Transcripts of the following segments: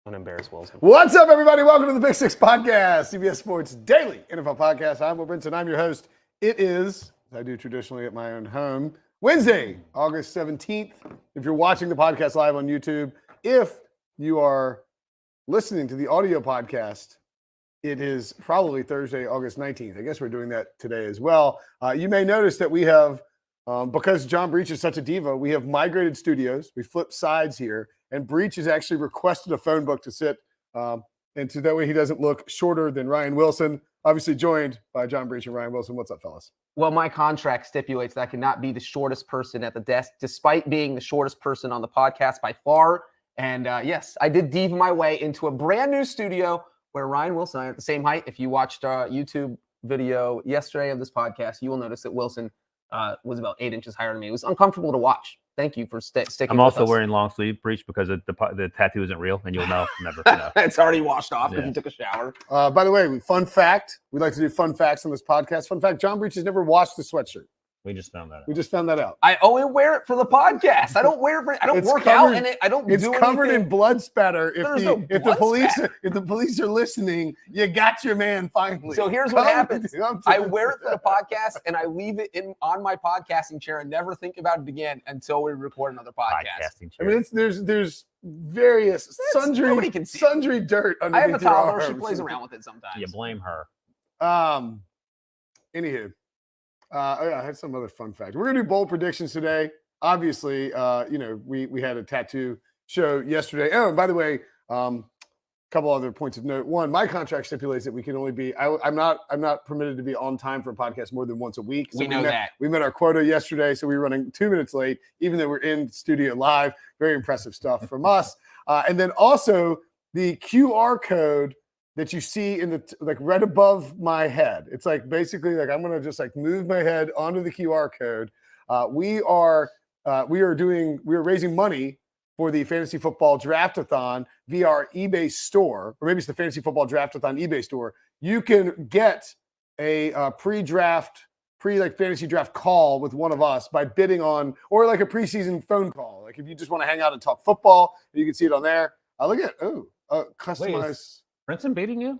Don't embarrass Wilson. What's up, everybody? Welcome to the Big Six Podcast, CBS Sports Daily NFL Podcast. I'm Brinson. I'm your host. It is, as I do traditionally at my own home, Wednesday, August 17th. If you're watching the podcast live on YouTube, if you are listening to the audio podcast, it is probably Thursday, August 19th. I guess we're doing that today as well. You may notice that we have, because John Breech is such a diva, we have migrated studios. We flipped sides here. And Breech has actually requested a phone book to sit, and so that way he doesn't look shorter than Ryan Wilson. Obviously joined by John Breech and Ryan Wilson. What's up, fellas? Well, my contract stipulates that I cannot be the shortest person at the desk, despite being the shortest person on the podcast by far. And yes, I did diva my way into a brand new studio where Ryan Wilson and I are at the same height. If you watched a YouTube video yesterday of this podcast, you will notice that Wilson was about 8 inches higher than me. It was uncomfortable to watch. Thank you for sticking. I'm also wearing long sleeve Breech because the tattoo isn't real, and you'll know never. Know. It's already washed off because you took a shower. By the way, fun fact: we like to do fun facts on this podcast. Fun fact: John Breech has never washed the sweatshirt. We just found that out. We just found that out. I only wear it for the podcast. I don't wear it for. I don't work out in it. I don't. It's do covered anything. in blood spatter. If the police are listening, you got your man finally. So here's what happens. I wear it for the podcast and I leave it on my podcasting chair and never think about it again until we record another podcast. I mean, there's various sundry dirt underneath. I have a toddler. Your She arms. plays around with it sometimes. You blame her. Anywho. I had some other fun fact. We're gonna do bold predictions today. Obviously, we had a tattoo show yesterday. Oh, and by the way, a couple other points of note. One, my contract stipulates that we can only be. I'm not permitted to be on time for a podcast more than once a week. So we know that. We met our quota yesterday, so we were running 2 minutes late, even though we're in studio live. Very impressive stuff from us. And then also the QR code that you see in the right above my head. It's like basically like I'm gonna just like move my head onto the QR code. We are raising money for the Fantasy Football Draftathon via our eBay store, or maybe it's the Fantasy Football Draftathon eBay store. You can get a pre-draft, fantasy draft call with one of us by bidding on, or like a preseason phone call. Like if you just want to hang out and talk football, you can see it on there. Look at customize. Brinson beating you?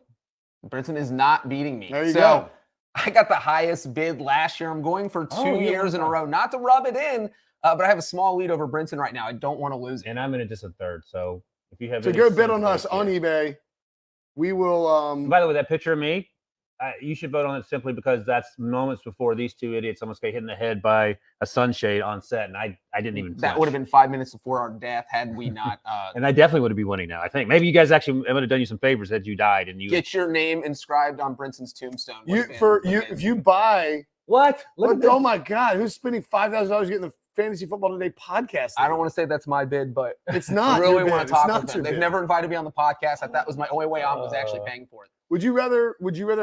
Brinson is not beating me. There you go. I got the highest bid last year. I'm going for 2 years in a row. Not to rub it in, but I have a small lead over Brinson right now. I don't want to lose it. And I'm in a distant third. So if you have go bid on us on eBay. We will. By the way, that picture of me, you should vote on it simply because that's moments before these two idiots almost got hit in the head by a sunshade on set, and I didn't even. That would have been 5 minutes before our death had we not. And I definitely would be winning now. I think maybe you guys actually would have done you some favors had you died and you get your name inscribed on Brinson's tombstone. If you buy what? Oh my God, who's spending $5,000 getting the Fantasy Football Today podcast? I don't want to say that's my bid, but it's not. I really want to talk with them. They've never invited me on the podcast. That was my only way on was actually paying for it. Would you rather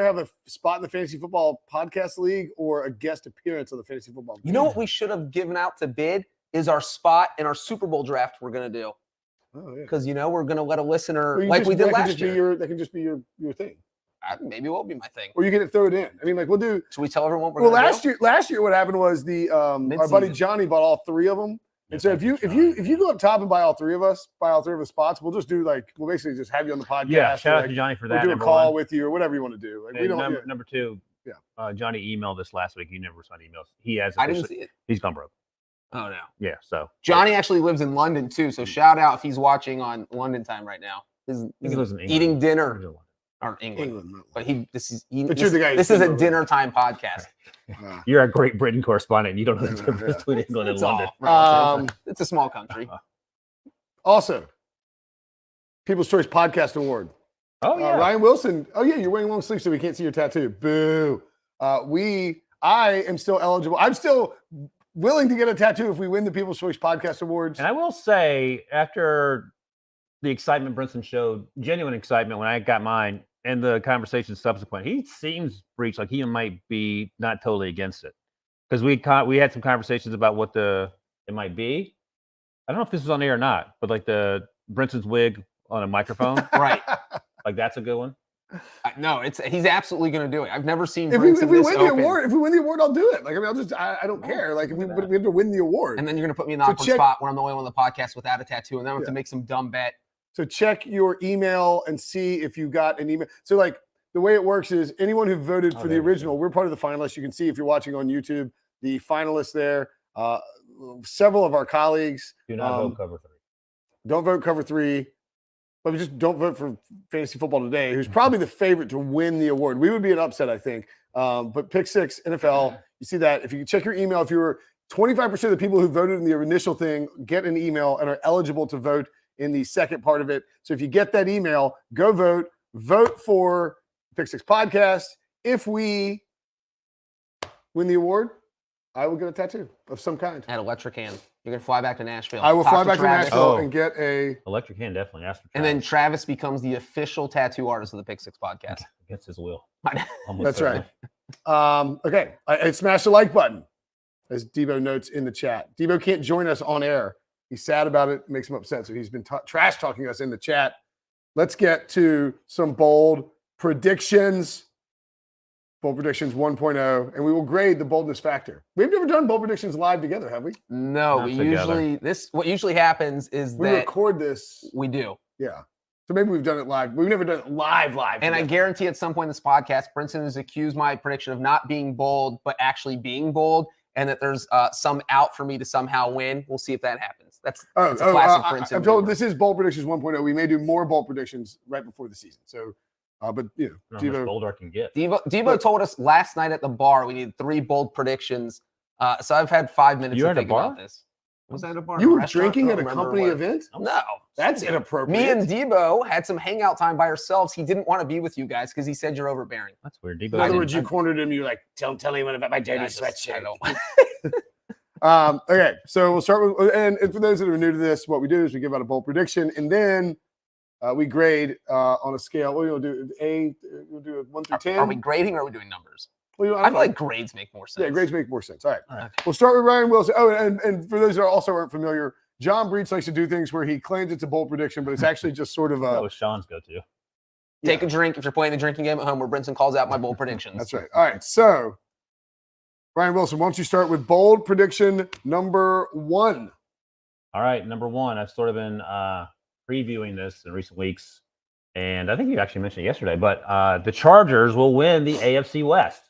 have a spot in the Fantasy Football Podcast League or a guest appearance on the Fantasy Football League? You know what we should have given out to bid is our spot in our Super Bowl draft we're going to do. Oh, yeah. Because, we're going to let a listener, we did last year. That can just be your thing. Maybe it will be my thing. Or you can throw it in. I mean, we'll do. Should we tell everyone we're going to do? Last year what happened was our buddy Johnny bought all three of them. And so if you go up top and buy all three of us spots, we'll just do we'll basically just have you on the podcast. Yeah, shout out to Johnny for that. We'll do a call with you or whatever you want to do. Number two, Johnny emailed us last week. You never respond to emails. He has. I didn't see it. He's gone broke. Oh no. Yeah. So Johnny actually lives in London too. So shout out if he's watching on London time right now. He lives in England. Eating dinner. Or England. But this is a dinner time podcast. You're a Great Britain correspondent. You don't know the difference between England and London. It's a small country. Also, People's Choice Podcast Award. Oh yeah, Ryan Wilson. Oh yeah, you're wearing long sleeves, so we can't see your tattoo. Boo. I am still eligible. I'm still willing to get a tattoo if we win the People's Choice Podcast Awards. And I will say, after the excitement Brinson showed, genuine excitement when I got mine, and the conversation subsequent, he seems Breech like he might be not totally against it, because we had some conversations about what it might be. I don't know if this was on air or not, but like the Brinson's wig on a microphone, right? Like that's a good one. No, he's absolutely going to do it. I've never seen if Brinson we win the award. If we win the award, I'll do it. Like I don't care. Like we have to win the award. And then you're going to put me in the awkward spot where I'm the only one on the podcast without a tattoo, and then I have to make some dumb bet. So check your email and see if you got an email. So like the way it works is anyone who voted for the original, we're part of the finalists. You can see if you're watching on YouTube, the finalists there. Several of our colleagues. Do not vote cover 3. Don't vote cover 3. But we just don't vote for Fantasy Football Today, who's probably the favorite to win the award. We would be an upset, I think. But Pick 6 NFL, you see that. If you check your email, if you were 25% of the people who voted in the initial thing get an email and are eligible to vote in the second part of it. So if you get that email, go vote for Pick 6 Podcast. If we win the award, I will get a tattoo of some kind. At Electric Hand. You're going to fly back to Nashville. I will fly back to Travis. Nashville and get a... Electric Hand, definitely. Ask for Travis. And then Travis becomes the official tattoo artist of the Pick 6 Podcast. Against his will. That's right. Okay. I smashed the like button, as Debo notes in the chat. Debo can't join us on air. He's sad about it. Makes him upset. So he's been trash talking us in the chat. Let's get to some bold predictions. Bold predictions 1.0, and we will grade the boldness factor. We've never done bold predictions live together, have we? No, what usually happens is we record this. We do. Yeah. So maybe we've done it live. We've never done it live. And together. I guarantee at some point in this podcast, Brinson has accused my prediction of not being bold, but actually being bold, and that there's some out for me to somehow win. We'll see if that happens. That's a classic Brinson. I'm told this is bold predictions 1.0. We may do more bold predictions right before the season. So, but you know, Debo, bolder I can get. Debo told us last night at the bar we needed 3 bold predictions. So I've had 5 minutes to think about this. Was that a bar? You were drinking at a company event? No. That's inappropriate. Me and Debo had some hangout time by ourselves. He didn't want to be with you guys because he said you're overbearing. That's weird. Debo, in other words, you cornered him. You're like, don't tell anyone about my dirty sweatshirt. Okay, so we'll start with, and for those that are new to this, what we do is we give out a bold prediction, and then we grade on a scale. What are we going to do? We'll do a 1 through 10. Are we grading or are we doing numbers? Well, I feel like grades make more sense. Yeah, grades make more sense. All right. We'll start with Ryan Wilson. Oh, and for those that also aren't familiar, John Breech likes to do things where he claims it's a bold prediction, but it's actually just sort of a... That was Sean's go-to. Take a drink if you're playing the drinking game at home where Brinson calls out my bold predictions. That's right. All right, so Ryan Wilson, why don't you start with bold prediction number 1? All right, number 1. I've sort of been previewing this in recent weeks, and I think you actually mentioned it yesterday, but the Chargers will win the AFC West.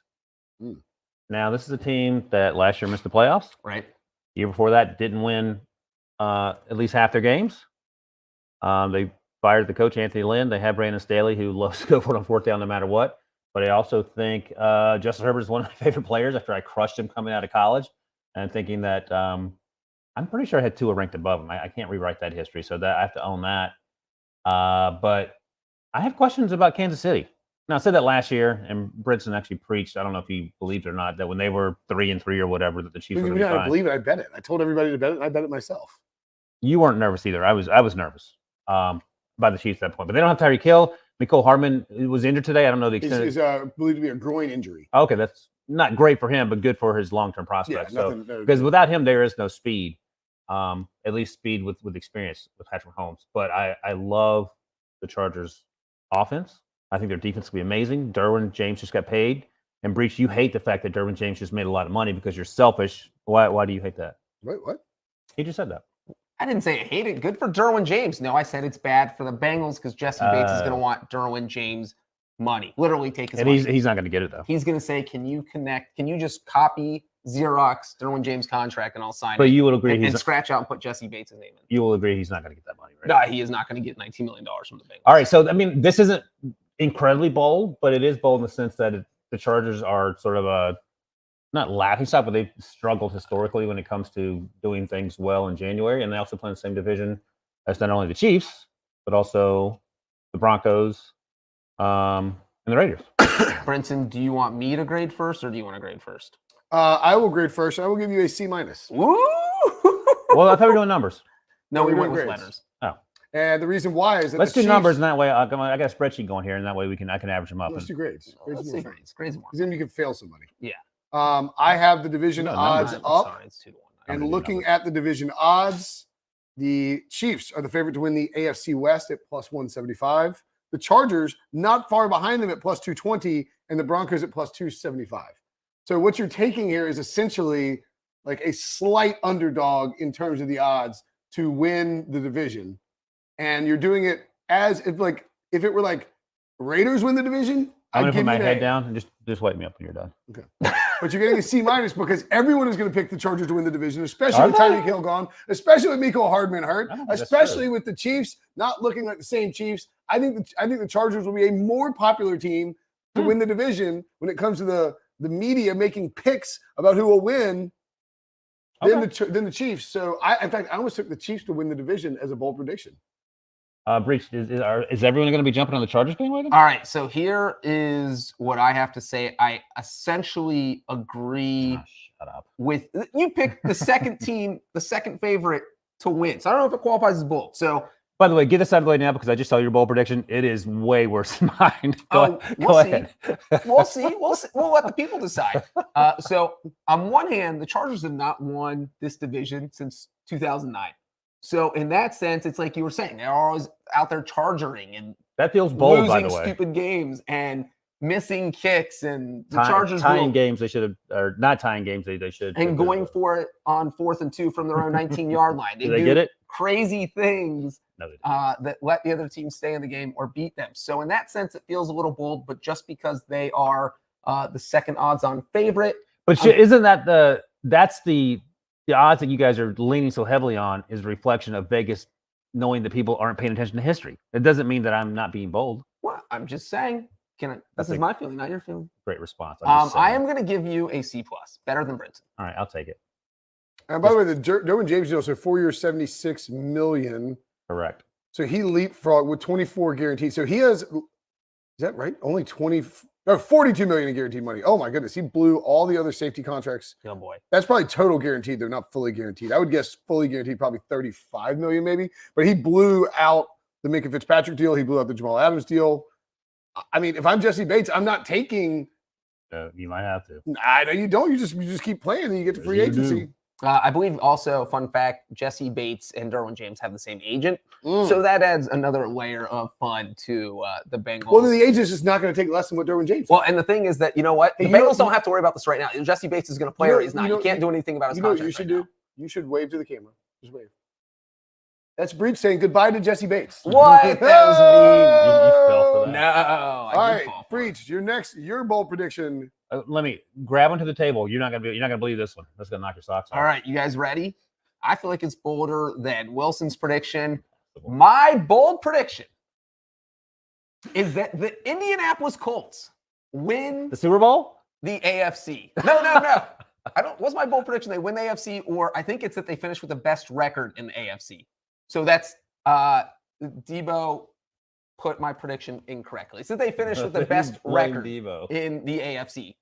Now, this is a team that last year missed the playoffs. Right. The year before that didn't win at least half their games. They fired the coach, Anthony Lynn. They have Brandon Staley, who loves to go for it on 4th down no matter what. But I also think Justin Herbert is one of my favorite players after I crushed him coming out of college. And thinking that I'm pretty sure I had Tua ranked above him. I can't rewrite that history, so that I have to own that. But I have questions about Kansas City. Now, I said that last year, and Brinson actually preached. I don't know if he believed it or not, that when they were 3-3 or whatever, that the Chiefs were going to be fine. I believe it. I bet it. I told everybody to bet it, and I bet it myself. You weren't nervous either. I was nervous by the Chiefs at that point. But they don't have Tyreek Hill. Mecole Hardman was injured today. I don't know the extent. He's believed to be a groin injury. Okay, that's not great for him, but good for his long-term prospects. Yeah, because without him, there is no speed. At least speed with experience with Patrick Mahomes. But I love the Chargers' offense. I think their defense will be amazing. Derwin James just got paid. And Breech, you hate the fact that Derwin James just made a lot of money because you're selfish. Why do you hate that? Wait, what? He just said that. I didn't say I hate it. Good for Derwin James. No, I said it's bad for the Bengals because Jesse Bates is going to want Derwin James money. Literally take his money. He's not going to get it, though. He's going to say, can you just copy Xerox Derwin James contract and I'll sign it. But you will agree and scratch out and put Jesse Bates' name in. You will agree he's not going to get that money, right? No, he is not going to get $19 million from the Bengals. All right, so, I mean, this isn't incredibly bold, but it is bold in the sense that the Chargers are sort of a not laughingstock, but they've struggled historically when it comes to doing things well in January, and they also play in the same division as not only the Chiefs but also the Broncos and the Raiders. Brinson, do you want me to grade first, or do you want to grade first? I will grade first. I will give you a C-. Woo! Well, I thought we were doing numbers. No, we went with with letters. Oh. And the reason why is that let's do Chiefs, numbers, and that way I got a spreadsheet going here, and that way I can average them up. Let's do grades. Let's see grades. Grades more. Because then you can fail somebody. Yeah. I have the division odds up. Sorry, it's 2-1. And looking at the division odds, the Chiefs are the favorite to win the AFC West at plus 175. The Chargers not far behind them at plus 220, and the Broncos at plus 275. So what you're taking here is essentially like a slight underdog in terms of the odds to win the division. and you're doing it as if it were like Raiders win the division, I'm I'd gonna give put my you an head A. down and just wake me up when you're done. Okay. But you're getting a C- because everyone is going to pick the Chargers to win the division, especially Are with they? Tyreek Hill gone, especially with Mecole Hardman hurt, I don't think that's especially true. with the Chiefs not looking like the same Chiefs. I think the Chargers will be a more popular team to win the division when it comes to the media making picks about who will win than the Chiefs. So in fact, I almost took the Chiefs to win the division as a bold prediction. Breech, is everyone going to be jumping on the Chargers bandwagon? All right, so here is what I have to say. I essentially agree Shut up. with you. Picked the second team, the second favorite to win. So I don't know if it qualifies as bold. So By the way, get this out of the way now because I just saw your bold prediction. It is way worse than mine. Go ahead. We'll see. We'll let the people decide. So on one hand, the Chargers have not won this division since 2009. So in that sense, it's like you were saying, they're always out there charging and That feels bold, losing by the way. stupid games and missing kicks, and the Ty- Chargers tying games they should have, or not tying games they should. and going for it on 4th and 2 from their own 19-yard line. Did they get it? Crazy things No, they didn't. that let the other team stay in the game or beat them. So in that sense, it feels a little bold, but just because they are the second odds-on favorite. But isn't that the odds that you guys are leaning so heavily on is a reflection of Vegas knowing that people aren't paying attention to history. It doesn't mean that I'm not being bold. Well, I'm just saying. This is my feeling, not your feeling. Great response. I am going to give you a C+, better than Brinson. All right, I'll take it. And by the way, the Derwin James deal, so 4 years, $76 million. Correct. So he leapfrogged with 24 guaranteed. So he has, is that right? Only 42 million in guaranteed money. Oh my goodness. He blew all the other safety contracts. Oh boy. That's probably total guaranteed. They're not fully guaranteed. I would guess fully guaranteed, probably 35 million maybe. But he blew out the Minka Fitzpatrick deal. He blew out the Jamal Adams deal. I mean, if I'm Jesse Bates, I'm not taking. You might have to. I know you don't. You just keep playing and you get to free agency. I believe also, fun fact, Jesse Bates and Derwin James have the same agent. So that adds another layer of fun to the Bengals. Well, then the agent's just not going to take less than what Derwin James. Well, and the thing is that, you know what? The Bengals don't have to worry about this right now. Jesse Bates is going to play or he's not. You can't do anything about his contract. You should do. You should wave to the camera. Just wave. That's Breech saying goodbye to Jesse Bates. What? That was mean. You fell for that. No. All right, Breech, your bold prediction. Let me grab onto the table. You're not gonna believe this one. That's gonna knock your socks off. All right, you guys ready? I feel like it's bolder than Wilson's prediction. My bold prediction is that the Indianapolis Colts win The Super Bowl? the AFC. No. What's my bold prediction? They win the AFC, or I think it's that they finish with the best record in the AFC. So that's Debo put my prediction incorrectly. So they finish with the best record in the AFC.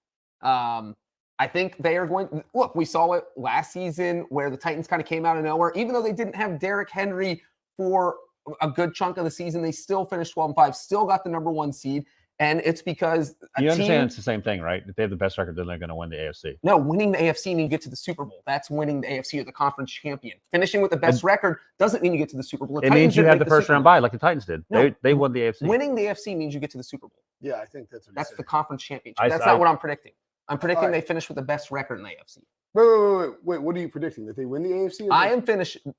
I think they are going. Look, we saw it last season where the Titans kind of came out of nowhere. Even though they didn't have Derrick Henry for a good chunk of the season, they still finished 12-5, still got the number 1 seed. And it's because you understand it's the same thing, right? If they have the best record, then they're going to win the AFC. No, winning the AFC means you get to the Super Bowl. That's winning the AFC or the conference champion. Finishing with the best record doesn't mean you get to the Super Bowl. It means you have the first round bye, like the Titans did. No, they won the AFC. Winning the AFC means you get to the Super Bowl. Yeah, I think that's the conference championship. That's not what I'm predicting. I'm predicting they finish with the best record in the AFC. Wait. What are you predicting? That they win the AFC? I am finishing.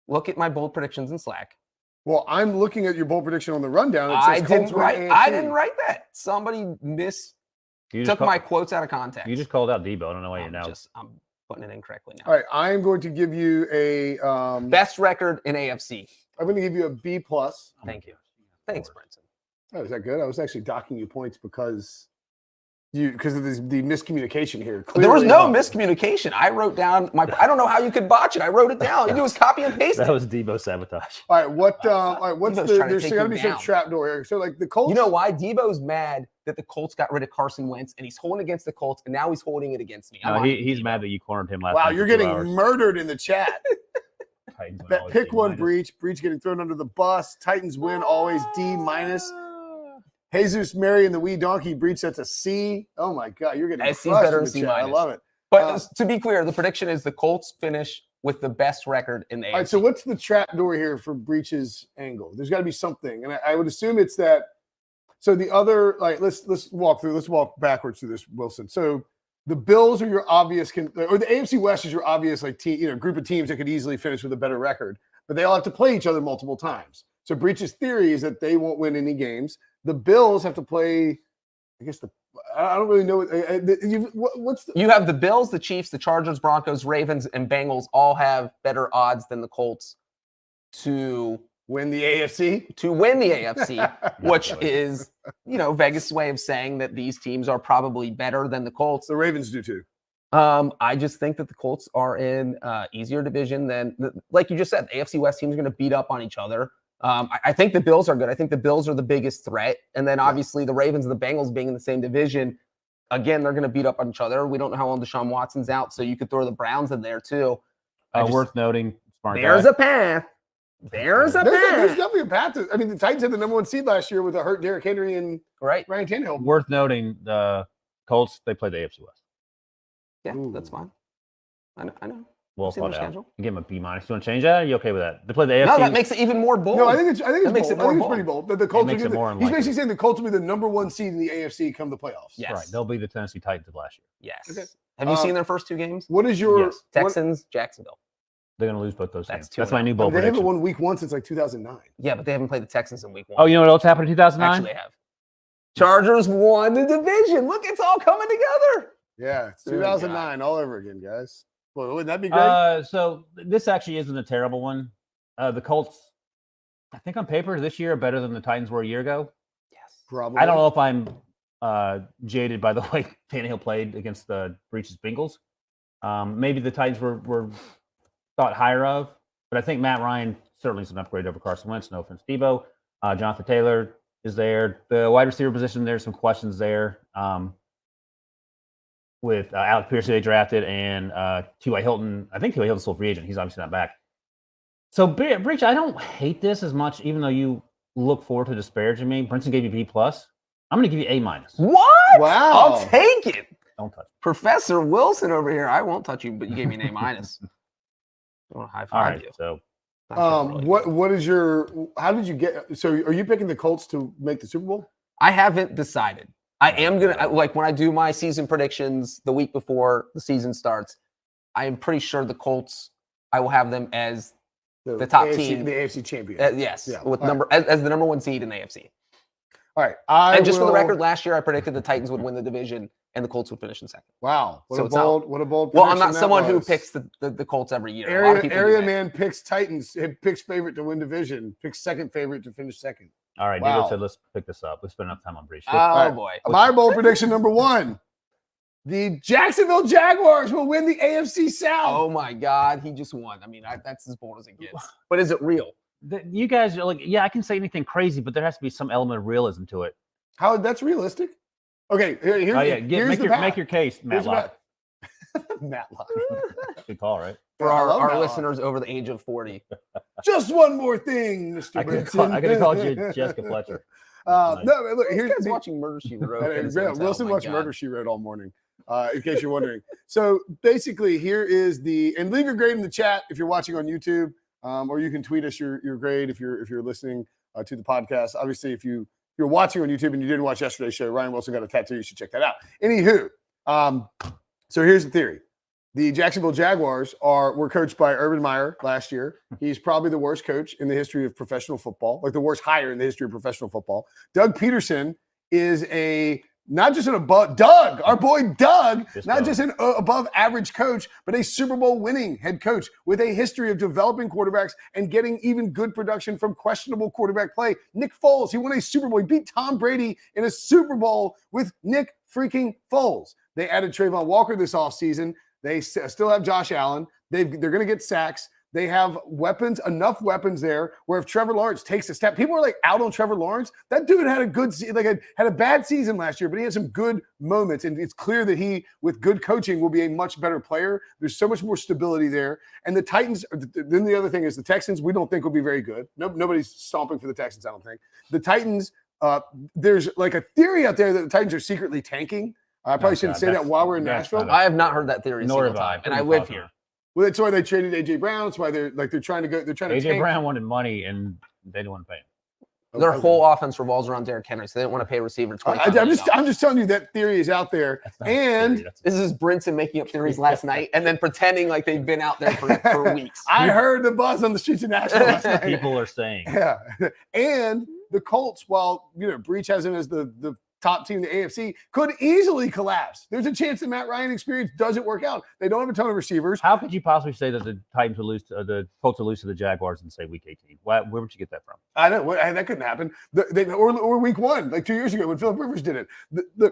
Look at my bold predictions in Slack. Well, I'm looking at your bold prediction on the rundown. It I says didn't write that. Somebody took my quotes out of context. You just called out Debo. I don't know why you're now. I'm putting it incorrectly now. All right, I am going to give you a best record in AFC. I'm going to give you a B+. Thank you. Thanks, Brinson. Oh, is that good? I was actually docking you points because of the miscommunication here. Clearly, there was no miscommunication. I wrote down I don't know how you could botch it. I wrote it down. All you do was copy and paste it. That was Debo sabotage. All right, what's there's got to be some trapdoor here. So like the Colts. You know why? Debo's mad that the Colts got rid of Carson Wentz and he's holding against the Colts and now he's holding it against me. No, he's mad that you cornered him last Wow, time. you're getting murdered in the chat. Pick one, Breech getting thrown under the bus. Titans win, always D-. Jesus Mary and the Wee Donkey, Breech, that's a C. Oh my God, you're getting C's better than C-. I love it. But to be clear, the prediction is the Colts finish with the best record in the AFC. All right, so what's the trapdoor here for Breech's angle? There's got to be something, and I would assume it's that. So the other, let's walk backwards through this, Wilson. So the Bills are your obvious, or the AFC West is your obvious team, group of teams that could easily finish with a better record, but they all have to play each other multiple times. So Breech's theory is that they won't win any games. The Bills have to play, I guess I don't really know. What's You have the Bills, the Chiefs, the Chargers, Broncos, Ravens, and Bengals all have better odds than the Colts to win the AFC? To win the AFC, which is, Vegas' way of saying that these teams are probably better than the Colts. The Ravens do too. I just think that the Colts are in easier division than, like you just said, the AFC West teams are going to beat up on each other. I think the Bills are good. I think the Bills are the biggest threat. And then obviously the Ravens and the Bengals being in the same division, again, they're going to beat up on each other. We don't know how long Deshaun Watson's out, so you could throw the Browns in there too. Worth noting, there's a path. There's definitely a path. The Titans had the number 1 seed last year with a hurt Derrick Henry and Ryan Tannehill. Worth noting, the Colts, they play the AFC West. Yeah, that's fine. I know. Well thought out. Give them a B-. You want to change that? Are you okay with that? They play the AFC. No, that makes it even more bold. No, I think it's bold. It's pretty bold. The Colts makes it more he's basically saying the Colts will be the number 1 seed in the AFC come the playoffs. Yes. Right. They'll be the Tennessee Titans of last year. Yes. Okay. Have you seen their first 2 games? What is your Texans, Jacksonville? They're going to lose both those games. That's my new bold prediction. They prediction. haven't won week 1 since like 2009. Yeah, but they haven't played the Texans in week 1. Oh, you know what else happened in 2009? Actually, they have. Chargers won the division. Look, it's all coming together. Yeah, it's 2009 all over again, guys. Well, wouldn't that be great? So this actually isn't a terrible one. The Colts, I think on paper this year are better than the Titans were a year ago. Yes. Probably. I don't know if I'm jaded by the way Tannehill played against the Breech's Bengals. Maybe the Titans were thought higher of, but I think Matt Ryan certainly is an upgrade over Carson Wentz. No offense, Debo. Jonathan Taylor is there. The wide receiver position, there's some questions there. With Alec Pierce, who they drafted, and T.Y. Hilton. I think T.Y. Hilton's still a free agent. He's obviously not back. So, Breech, I don't hate this as much, even though you look forward to disparaging me. Brinson gave you B+. I'm going to give you A-. What? Wow. I'll take it. Don't touch me. Professor Wilson over here. I won't touch you, but you gave me an A-. I want to high five you. So, what is your? How did you get? So, are you picking the Colts to make the Super Bowl? I haven't decided. I am going to, like when I do my season predictions the week before the season starts, I am pretty sure the Colts, I will have them as the top team. The AFC champion. Yes, yeah. with as the number 1 seed in the AFC. All right. For the record, last year I predicted the Titans would win the division and the Colts would finish in second. Wow. What a bold Well, I'm not someone who picks the Colts every year. Area man picks Titans, picks favorite to win division, picks second favorite to finish second. All right, David said let's pick this up. We spent enough time on Breech. Boy. My bold prediction number 1. The Jacksonville Jaguars will win the AFC South. Oh my God, he just won. That's as bold as it gets. But is it real? You guys are like, yeah, I can say anything crazy, but there has to be some element of realism to it. How that's realistic? Okay, make your case, Matlock. Matlock. Good call, right? For our listeners over the age of 40. Just one more thing, Mr. Brinson. I could have called you Jessica Fletcher. No, look, here's watching Murder, She Wrote. Wilson watched Murder, She Wrote all morning, in case you're wondering. So basically, here is and leave your grade in the chat if you're watching on YouTube, or you can tweet us your grade if you're listening to the podcast. Obviously, if you're watching on YouTube and you didn't watch yesterday's show, Ryan Wilson got a tattoo. You should check that out. Anywho, so here's the theory. The Jacksonville Jaguars were coached by Urban Meyer last year. He's probably the worst coach in the history of professional football, like the worst hire in the history of professional football. Doug Peterson is not just an above Doug, our boy Doug, just an above average coach, but a Super Bowl winning head coach with a history of developing quarterbacks and getting even good production from questionable quarterback play. Nick Foles, he won a Super Bowl. He beat Tom Brady in a Super Bowl with Nick freaking Foles. They added Trayvon Walker this offseason. They still have Josh Allen. They're going to get sacks. They have weapons, enough weapons there where if Trevor Lawrence takes a step, people are like out on Trevor Lawrence. That dude had had a bad season last year, but he had some good moments. And it's clear that he, with good coaching, will be a much better player. There's so much more stability there. And the Titans, then the other thing is the Texans, we don't think will be very good. Nobody's stomping for the Texans, I don't think. The Titans, there's like a theory out there that the Titans are secretly tanking. I probably shouldn't say that while we're in Nashville. I have not heard that theory Nor single have I. time, and I live here. Well, that's why they traded AJ Brown. That's why they're trying to go. They're trying to. AJ Brown wanted money, and they didn't want to pay him. Their Okay. whole offense revolves around Derrick Henry, so they didn't want to pay a receiver $25 million. I'm just telling you that theory is out there. That's not a And theory, that's- This is Brinson making up theories last night and then pretending like they've been out there for weeks. I heard the buzz on the streets of Nashville last night. people are saying. Yeah. And the Colts, while Breech has them as the top team in the AFC, could easily collapse. There's a chance that Matt Ryan experience doesn't work out. They don't have a ton of receivers. How could you possibly say that the Titans will lose to the Colts will lose to the Jaguars in say week 18? Where would you get that from? I don't know. That couldn't happen. Or week 1, like 2 years ago when Philip Rivers did it. The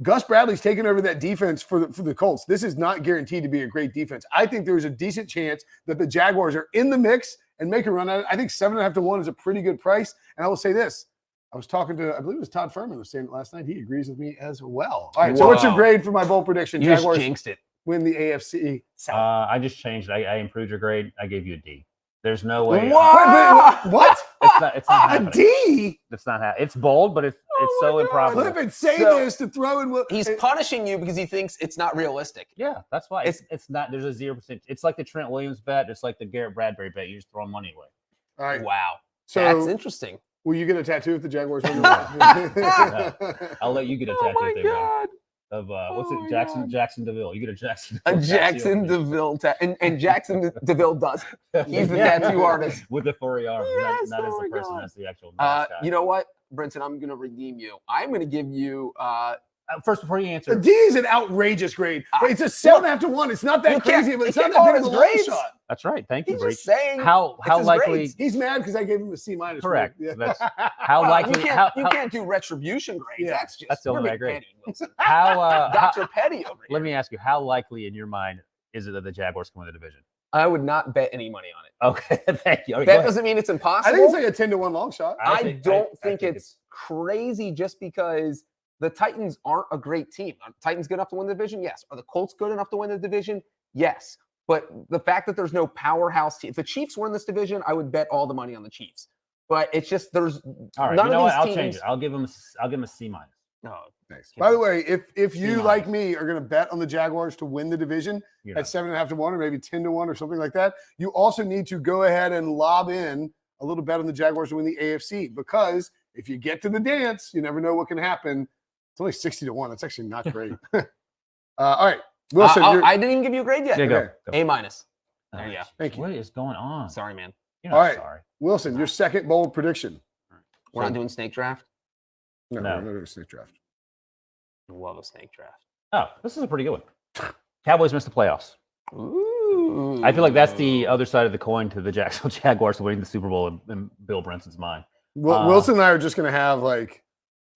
Gus Bradley's taken over that defense for the Colts. This is not guaranteed to be a great defense. I think there's a decent chance that the Jaguars are in the mix and make a run at it. I think 7.5 to 1 is a pretty good price. And I will say this. I was talking to, I believe it was Todd Furman was saying it last night. He agrees with me as well. All right, so what's your grade for my bold prediction? You Jaguars just jinxed it. win the AFC South. I just changed. I improved your grade. I gave you a D. There's no way. What? What? It's not A happening. D? It's not happening. It's bold, but it's so improbable. Flip and say So, this to throw in. He's punishing you because he thinks it's not realistic. Yeah, that's why it's not. There's a 0%. It's like the Trent Williams bet. It's like the Garrett Bradbury bet. You just throw money away. All right. Wow. So That's interesting. will you get a tattoo if the Jaguars win? I'll let you get a tattoo if they win. Of what's Oh it? Jackson DeVille. You get a Jackson. A DeVille Jackson tattoo. DeVille and Jackson DeVille does. He's the Yeah. tattoo artist. with the furry arms, Yes, not as oh the my person. God. That's the actual mascot. You know what, Brinson? I'm going to redeem you. I'm going to give you. First, before you A answer, D is an outrageous grade. It's a 7.5 to 1. It's not You that can't- crazy, but you it's not can't that call big it of a his long grades. shot. that's right. Thank you, He's Breech. just saying. How his likely? grades. He's mad because I gave him a C minus. Correct. Yeah. That's how Well, likely. you can't do retribution grades. Yeah. That's just That's the you're only being way I agree. petty, Wilson. how Dr. Petty over here. let me ask you, how likely in your mind is it that the Jaguars can win the division? I would not bet any money on it. Okay, thank you. Okay, That go ahead. doesn't mean it's I impossible. think it's like a 10 to 1 long shot. I don't think think it's crazy just because the Titans aren't a great team. Are the Titans good enough to win the division? Yes. Are the Colts good enough to win the division? Yes. But the fact that there's no powerhouse team, if the Chiefs win this division, I would bet all the money on the Chiefs. But it's just there's All right, none you know of what? these I'll teams. change it. I'll give him a C minus. No, Thanks. By the way, if you C-minus. like me are going to bet on the Jaguars to win the division You at 7.5 to 1 or maybe 10 to 1 or something like that, you also need to go ahead and lob in a little bet on the Jaguars to win the AFC because if you get to the dance, you never know what can happen. It's only 60 to 1. That's actually not great. All right. Wilson, I didn't even give you a grade yet. Yeah, go. Okay. Go. A minus. There you go. Thank you. What is going on? Sorry, man. You're All not right. sorry. Wilson, your second bold prediction. We're not doing snake draft. No, No. we're not doing a snake draft. I love a snake draft. Oh, this is a pretty good one. Cowboys missed the playoffs. Ooh. I feel like that's the other side of the coin to the Jacksonville Jaguars winning the Super Bowl in Bill Brinson's mind. Wilson and I are just going to have like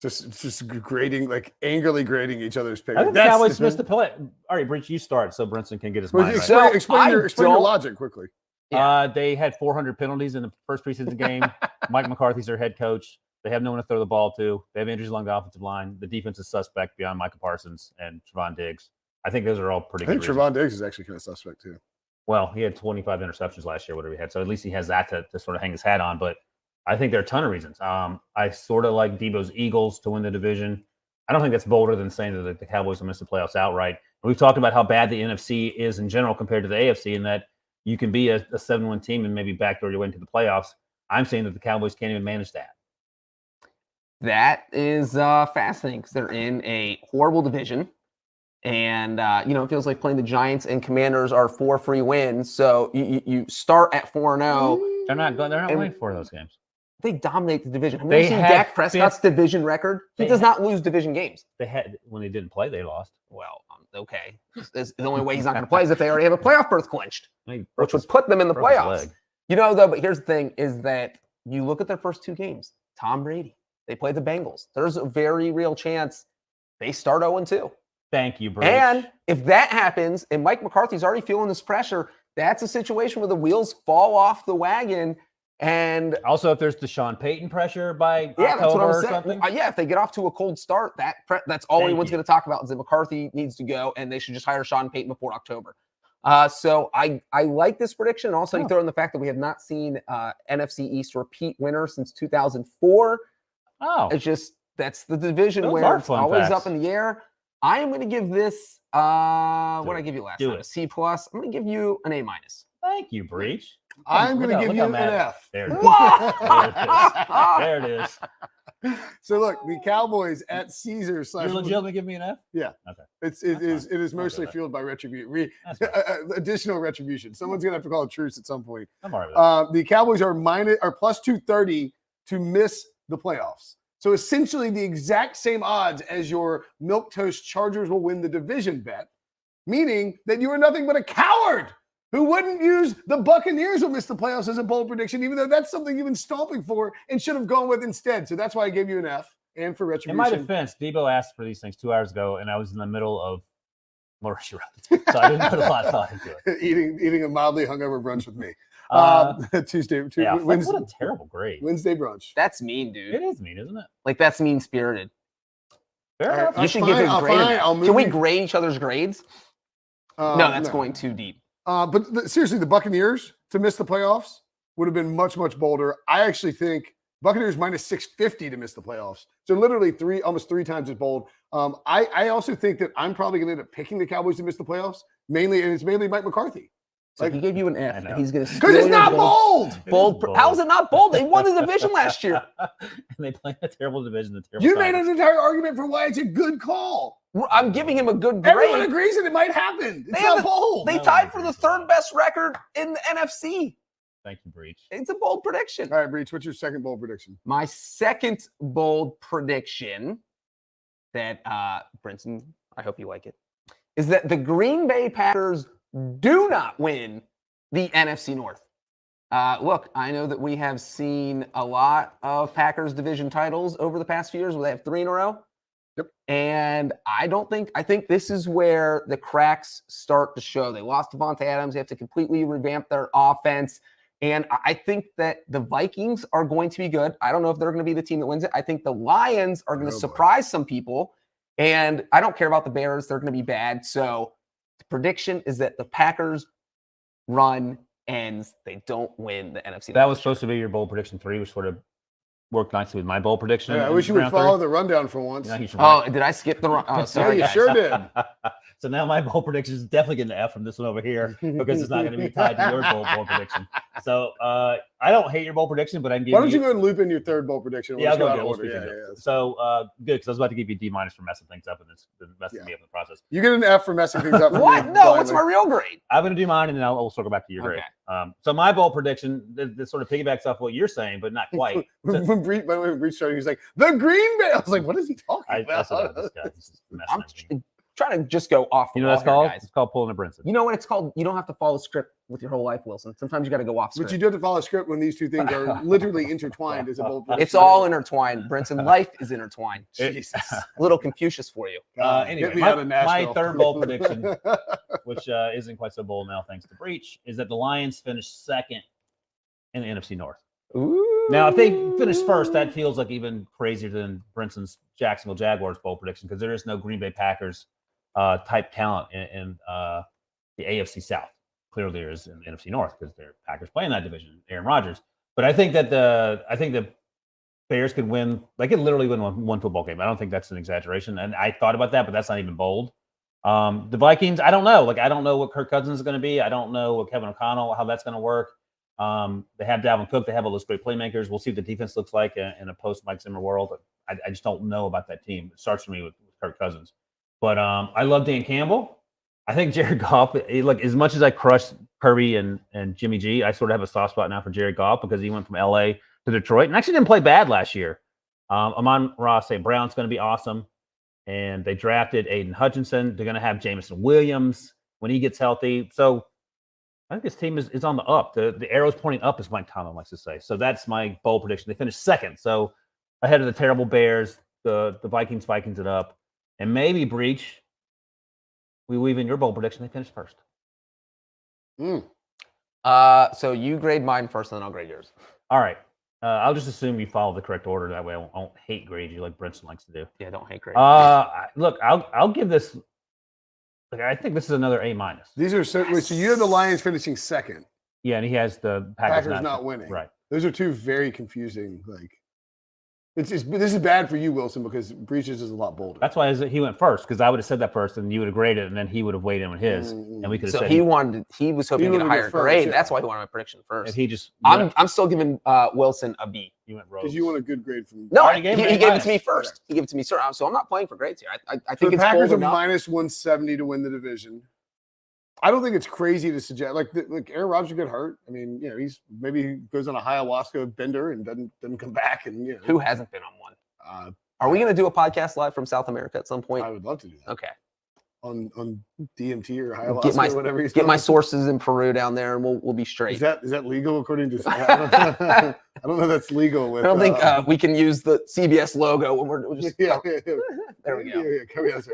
just grading, like angrily grading each other's picks. I think the Cowboys missed the play. All right, Breech, you start so Brinson can get his mind right. So Explain your don't- logic quickly. They had 400 penalties in the first preseason game. Mike McCarthy's their head coach. They have no one to throw the ball to. They have injuries along the offensive line. The defense is suspect beyond Micah Parsons and Trevon Diggs. I think those are all pretty I think good reasons. Trevon Diggs is actually kind of suspect too. Well, he had 25 interceptions last year, whatever he had. So at least he has that to sort of hang his hat on. But I think there are a ton of reasons. I sort of like Debo's Eagles to win the division. I don't think that's bolder than saying that the Cowboys will miss the playoffs outright. We've talked about how bad the NFC is in general compared to the AFC, and that you can be a 7-win team and maybe backdoor your way into the playoffs. I'm saying that the Cowboys can't even manage that. That is fascinating because they're in a horrible division. And, it feels like playing the Giants and Commanders are 4 free wins. So you start at 4-0. They're not And- winning 4 of those games. They dominate the division. Have you They ever seen had Dak Prescott's division record? He they does had- not lose division games. They had when they didn't play, they lost. Well, okay. The only way he's not going to play is if they already have a playoff berth clinched, I mean, which would put them in the broke his playoffs. leg. Though, but here's the thing is that you look at their first 2 games, Tom Brady, they play the Bengals. There's a very real chance they start 0-2. Thank you, Breech. And if that happens, and Mike McCarthy's already feeling this pressure, that's a situation where the wheels fall off the wagon. And also, if there's the Sean Payton pressure by that's what October I'm or saying. something. If they get off to a cold start, that's all Thank anyone's you. going to talk about is that McCarthy needs to go, and they should just hire Sean Payton before October. So I like this prediction. Also, you throw in the fact that we have not seen NFC East repeat winner since 2004. Oh, It's just that's the division Those where are it's fun always facts. up in the air. I am going to give this. What did I give you last Do time? it. A C plus. I'm going to give you an A minus. thank you, Breech. I'm going to give look you how an mad- F. There it is. What? There it is. So look, the Cowboys at Caesars. You're legitimately giving me an F? Yeah. Okay. It That's is fine. mostly that. fueled by retribution, That's fine. additional retribution. Someone's gonna have to call a truce at some point. I'm all right with that. The Cowboys are plus 230 to miss the playoffs. So essentially the exact same odds as your milquetoast Chargers will win the division bet, meaning that you are nothing but a coward who wouldn't use the Buccaneers will miss the playoffs as a bold prediction, even though that's something you've been stomping for and should have gone with instead. So that's why I gave you an F. And for retribution. In my defense, Debo asked for these things 2 hours ago, and I was in the middle of Maurice Road, so I didn't put a lot of thought into it. eating a mildly hungover brunch with me. Yeah, Wednesday, what a terrible grade. Wednesday brunch. That's mean, dude. It is mean, isn't it? Like, that's mean-spirited. Fair All right, enough. You should give him I'll grade. fine, I'll Can we move- grade each other's grades? No, that's going too deep. Seriously, the Buccaneers to miss the playoffs would have been much, much bolder. I actually think Buccaneers minus 650 to miss the playoffs. So literally almost three times as bold. I also think that I'm probably going to end up picking the Cowboys to miss the playoffs, and it's mainly Mike McCarthy. So he gave you an F, I know. and he's going to Because it's not bold. How is it not bold? They won the division last year. And they play a terrible division. A terrible You made conference. an entire argument for why it's a good call. I'm giving him a good Everyone grade. agrees that it might happen. It's They not have bold. They No tied one for the agrees with third that. best record in the NFC. Thank you, Breech. It's a bold prediction. All right, Breech, what's your second bold prediction? My second bold prediction that, Brinson, I hope you like it, is that the Green Bay Packers do not win the NFC North. Look, I know that we have seen a lot of Packers division titles over the past few years where they have 3 in a row. Yep. And I think this is where the cracks start to show. They lost Devontae Adams. They have to completely revamp their offense. And I think that the Vikings are going to be good. I don't know if they're going to be the team that wins it. I think the Lions are going to surprise some people. And I don't care about the Bears. They're going to be bad. So the prediction is that the Packers run ends. They don't win the NFC. That was supposed to be your bold prediction 3, which sort of worked nicely with my bold prediction. Yeah, I in wish you would round follow 3. the rundown for once. Yeah, you should Oh, did I skip the run? Oh, sorry. you guys. sure did. So now my bold prediction is definitely getting an F from this one over here because it's not going to be tied to your bold prediction. So I don't hate your bold prediction, but I can give Why don't you go and loop in your third bold prediction? Yeah, I'll go out get of it. We'll order. speak Yeah, into it. yeah. So good, because I was about to give you D- for messing things up and this messing me up in the process. You get an F for messing things up. for What? me, No, what's my blindly. real grade? I'm going to do mine, and then we'll circle back to your grade. So my bold prediction, this sort of piggybacks off what you're saying, but not quite. So, when Breech started, he was like, "The Green Bay." I was like, "What is he talking I about?" said, this guy is just messing I'm everything. trying to just go off. You know the what that's wall called? here, guys. It's called pulling a Brinson. You know what it's called? You don't have to follow script with your whole life, Wilson. Sometimes you got to go off But script. you do have to follow a script when these two things are literally intertwined as a bold prediction. It's all intertwined, Brinson. Life is intertwined. Jesus. A little Confucius for you. Anyway, Get me out of my Nashville. third bold prediction, which isn't quite so bold now thanks to Breech, is that the Lions finish second in the NFC North. Ooh. Now, if they finish first, that feels like even crazier than Brinson's Jacksonville Jaguars bold prediction because there is no Green Bay Packers type talent in the AFC South. Clearly, there is in the NFC North because they're Packers playing that division. Aaron Rodgers, but I think that the Bears could win. They could literally win one football game. I don't think that's an exaggeration. And I thought about that, but that's not even bold. The Vikings, I don't know. Like I don't know what Kirk Cousins is going to be. I don't know what Kevin O'Connell how that's going to work. They have Dalvin Cook. They have all those great playmakers. We'll see what the defense looks like in a post Mike Zimmer world. I just don't know about that team. It starts for me with Kirk Cousins. But I love Dan Campbell. I think Jared Goff, like as much as I crushed Kirby and Jimmy G, I sort of have a soft spot now for Jared Goff because he went from LA to Detroit and actually didn't play bad last year. Amon-Ra St. Brown's going to be awesome. And they drafted Aiden Hutchinson. They're going to have Jameson Williams when he gets healthy. So I think this team is on the up. The arrow's pointing up, as Mike Tomlin likes to say. So that's my bold prediction. They finished second. So ahead of the terrible Bears, the Vikings it up. And maybe Breech, we weave in your bold prediction, they finished first. So you grade mine first, and then I'll grade yours. All right. I'll just assume you follow the correct order. That way I won't hate grade you like Brinson likes to do. Yeah, don't hate grade. Look, I'll give this. Like, I think this is another A minus. These are so you have the Lions finishing second. Yeah, and he has the Packers Not winning. Right. Those are two very confusing. Like This is bad for you, Wilson, because Breech's is a lot bolder. That's why he went first, because I would have said that first, and you would have graded it, and then he would have weighed in on his, and we could have So said he was hoping to get a higher grade. Yeah. That's why he wanted my prediction first. if he just. I'm still giving Wilson a B. You went rogue. Because you want a good grade from. No, already he gave him gave a it to me minus. first. He gave it to me, sir. So I'm not playing for grades here. I So think the it's Packers bold are enough. minus 170 to win the division. I don't think it's crazy to suggest like Aaron Rodgers get hurt. I mean, maybe he goes on a ayahuasca bender and doesn't come back. And Who hasn't been on one? Are we going to do a podcast live from South America at some point? I would love to do that. Okay. On DMT or ayahuasca or whatever. Get my sources in Peru down there, and we'll be straight. Is that legal according to? I don't know if that's legal. With, I don't think we can use the CBS logo when we're just. Yeah. There we go. Yeah,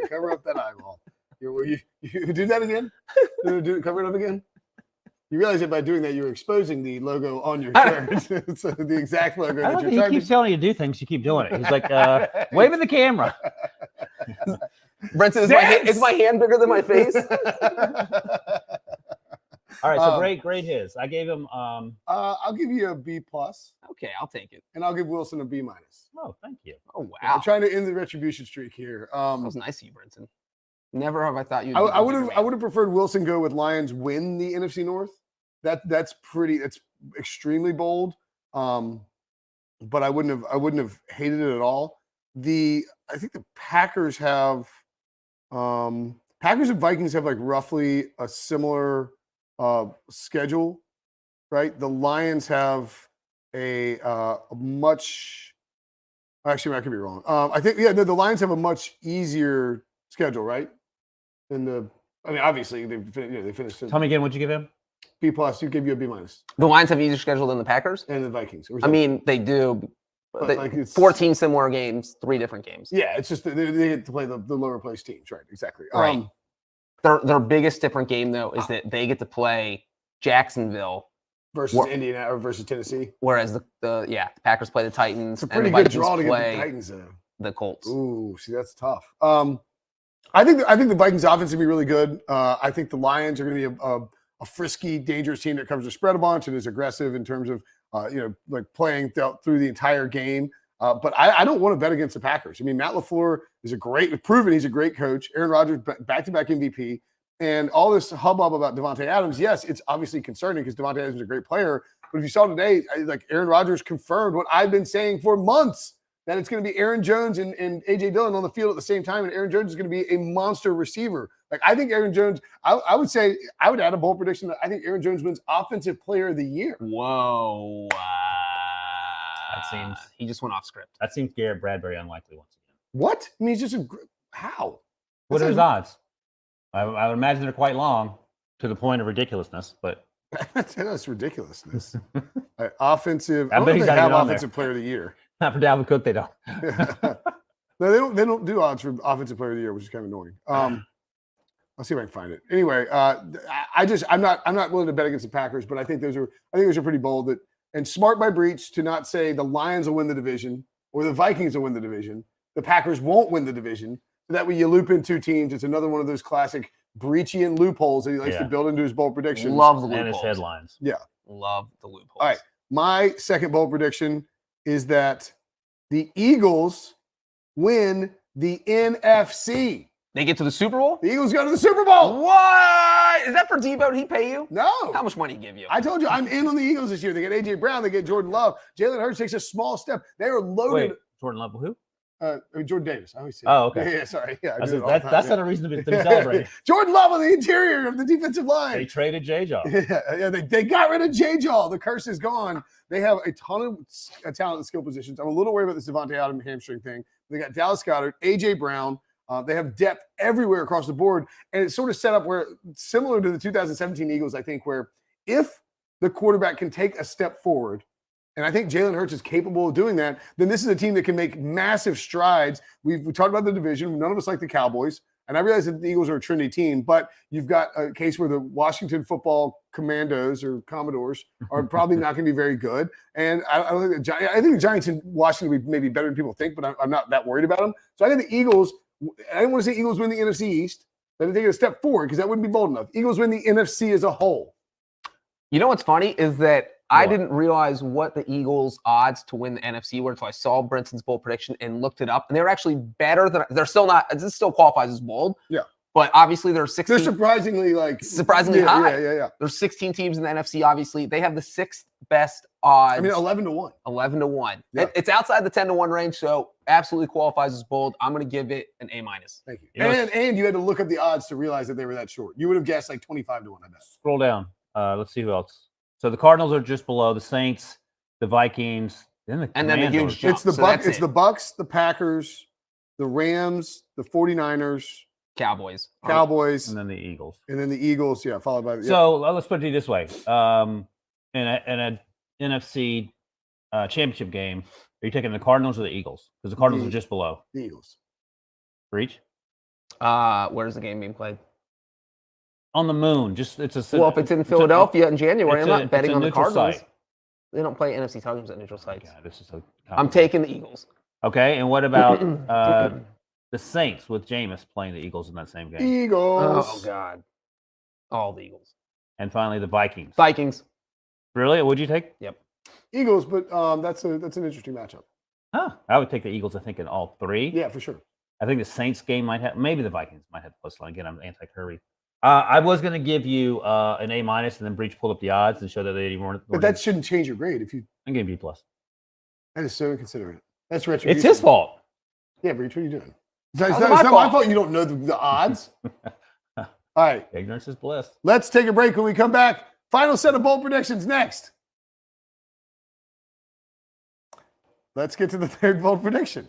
cover up that eyeball. You do that again? Cover it up again? You realize that by doing that, you're exposing the logo on your shirt. So the exact logo I that love you're that trying he keeps telling you to do things. You keep doing it. He's like waving the camera. Brinson, is my hand bigger than my face? All right, so grade his. I gave him. I'll give you a B plus, Okay, I'll take it. and I'll give Wilson a B minus. Oh, thank you. Oh wow, I'm trying to end the retribution streak here. that was nice of you, Brinson. Never have I thought you'd. I would have preferred Wilson go with Lions win the NFC North. That's extremely bold. But I wouldn't have hated it at all. I think the Packers have Packers and Vikings have like roughly a similar schedule, right? The Lions have a much. Actually, I could be wrong. I think the Lions have a much easier schedule, right? Obviously they finished. Tell me again, what'd you give him? B plus. You give you a B minus. The Lions have an easier schedule than the Packers. And the Vikings. I mean, they do. But like it's 14 similar games, 3 different games. Yeah, it's just they get to play the lower place teams, right? Exactly. Right. Their biggest different game though is that they get to play Jacksonville versus Indiana or versus Tennessee. Whereas the Packers play the Titans. It's a pretty and the good Vikings draw to get play the Titans though. The Colts. Ooh, see that's tough. I think the Vikings offense will be really good. I think the Lions are going to be a frisky, dangerous team that covers the spread a bunch and is aggressive in terms of like playing through the entire game. But I don't want to bet against the Packers. I mean, Matt LaFleur is proven he's a great coach. Aaron Rodgers, back-to-back MVP. And all this hubbub about Devontae Adams, yes, it's obviously concerning because Devontae Adams is a great player. But if you saw today, like Aaron Rodgers confirmed what I've been saying for months, that it's going to be Aaron Jones and A.J. Dillon on the field at the same time, and Aaron Jones is going to be a monster receiver. Like, I think Aaron Jones, I would add a bold prediction that I think Aaron Jones wins Offensive Player of the Year. Whoa. That seems he just went off script. That seems Garrett Bradbury unlikely once again. What? I mean, he's just how? What are his odds? I would imagine they're quite long to the point of ridiculousnthey but that's ridiculousness. Offensive. I bet he's not even on Offensive there. Player of the Year. Not for Dalvin Cook, they don't. No, they don't do odds for Offensive Player of the Year, which is kind of annoying. I'll see if I can find it. Anyway, I'm not willing to bet against the Packers, but I think those are pretty bold and smart by Breech to not say the Lions will win the division or the Vikings will win the division. The Packers won't win the division. So that way you loop in 2 teams. It's another one of those classic Breechian loopholes that he likes to build into his bold predictions. Love the loopholes. And his headlines. Yeah. Love the loopholes. All right. My second bold prediction is that the Eagles win the NFC. They get to the Super Bowl? The Eagles go to the Super Bowl. What? Is that for Debo? Did he pay you? No. How much money did he give you? I told you I'm in on the Eagles this year. They get A.J. Brown. They get Jordan Love. Jalen Hurts takes a small step. They are loaded. Wait, Jordan Love who? Jordan Davis. I always say Oh, okay. Yeah, sorry. Yeah, that's not a reason to be celebrating. Jordan Love on the interior of the defensive line. They traded J-Jaw. Yeah, they got rid of J-Jaw. The curse is gone. They have a ton of talent and skill positions. I'm a little worried about this Devontae Adams hamstring thing. They got Dallas Goedert, A.J. Brown. They have depth everywhere across the board. And it's sort of set up where, similar to the 2017 Eagles, I think, where if the quarterback can take a step forward, and I think Jalen Hurts is capable of doing that, then this is a team that can make massive strides. We talked about the division. None of us like the Cowboys. And I realize that the Eagles are a trendy team, but you've got a case where the Washington football Commandos or Commodores are probably not going to be very good. And I don't think I think the Giants in Washington would maybe better than people think, but I'm not that worried about them. So I think the Eagles, I didn't want to say Eagles win the NFC East, but I think a step forward because that wouldn't be bold enough. Eagles win the NFC as a whole. You know what's funny is that I What? didn't realize what the Eagles' odds to win the NFC were until I saw Brinson's bold prediction and looked it up. And they're actually better than they're still not. This still qualifies as bold. Yeah. But obviously they're 16. They're surprisingly high. Yeah. There's 16 teams in the NFC. Obviously, they have the 6th best odds. I mean, 11-1. 11-1. Yeah. It's outside the 10-1 range, so absolutely qualifies as bold. I'm going to give it an A-. Thank you. You know, And you had to look up the odds to realize that they were that short. You would have guessed like 25-1. I bet. Scroll down. Let's see who else. So the Cardinals are just below the Saints, the Vikings, then the And then the Commanders. huge jump. It's the So Bucks. that's It's it. the Bucks, the Packers, the Rams, the 49ers, Cowboys. Cowboys, and then the Eagles. and then the Eagles. Yeah, followed by the. So let's put it this way: in a NFC championship game, are you taking the Cardinals or the Eagles? Because the Cardinals are just below. The Eagles. Breach Where's the game being played? on the moon. Just it's a. Well, if it's in Philadelphia in January, I'm not betting on the neutral Cardinals. site. They don't play NFC title games at neutral Oh, sites. God, this is so I'm taking the Eagles. Okay, and what about the Saints with Jameis playing the Eagles in that same game? Eagles. Oh God, all the Eagles. And finally, the Vikings. Vikings. Really? What'd you take? Eagles, but that's an interesting matchup. Huh. I would take the Eagles, I think, in all three. Yeah, for sure. I think the Saints game might have, maybe the Vikings might have plus line. Again, I'm anti-Curry. I was going to give you an A-, and then Breach pulled up the odds and showed that they weren't. But that shouldn't change your grade if you. I'm giving B+. plus. That is so inconsiderate. That's retribution. It's his fault. Yeah, Breach, what are you doing? It's not, How's it's it not my my fault? fault you don't know the odds. All right, Ignorance is bliss. let's take a break. When we come back, final set of bold predictions next. Let's get to the third bold prediction.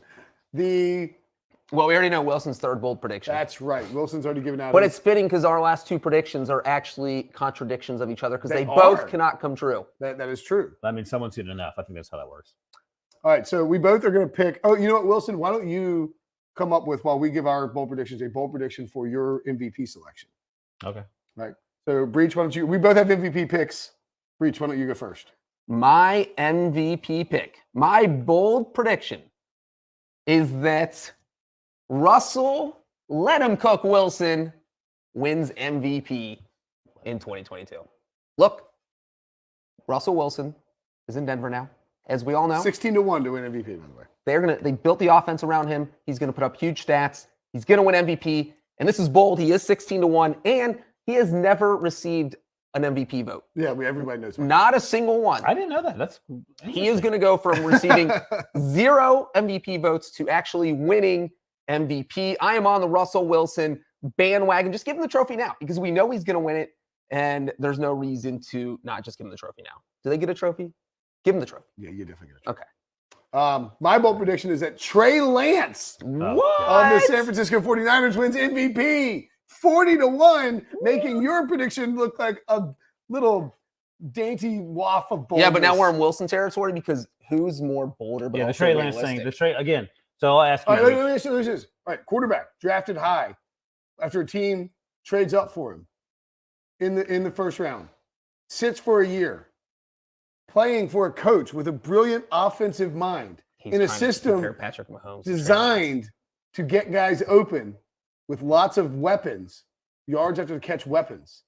Well, we already know Wilson's third bold prediction. That's right. Wilson's already given out. But his- it's fitting because our last two predictions are actually contradictions of each other because They they both are. cannot come true. that is true. I mean, someone's seen enough. I think that's how that works. All right, so we both are going to pick. Oh, you know what, Wilson? Why don't you come up with, while we give our bold predictions, a bold prediction for your MVP selection? Okay. So, Breach, why don't you? We both have MVP picks. Breach, why don't you go first? My MVP pick, my bold prediction is that Russell, let him cook Wilson, wins MVP in 2022. Look, Russell Wilson is in Denver now, as we all know. 16-1 to win MVP, by the way. They built the offense around him. He's going to put up huge stats. He's going to win MVP. And this is bold. He is 16-1, and he has never received an MVP vote. Yeah, everybody knows. Not a single one. I didn't know that. That's He is going to go from receiving 0 MVP votes to actually winning MVP. I am on the Russell Wilson bandwagon. Just give him the trophy now because we know he's going to win it, and there's no reason to not just give him the trophy now. Do they get a trophy? Give him the trophy. Yeah, you definitely get it. Okay. My bold prediction is that Trey Lance What? of the San Francisco 49ers wins MVP 40-1, making your prediction look like a little dainty waff of boldness. Yeah, but now we're in Wilson territory because who's more bolder? But yeah, the also Trey Lance realistic? thing. The Trey again. So I'll ask you. All right, Breach. let me ask you this. All right, quarterback drafted high after a team trades up for him in the first round, sits for a year, playing for a coach with a brilliant offensive mind He's in a trying to system compare Patrick Mahomes to Trey Lance. designed to get guys open with lots of weapons, yards after the catch weapons.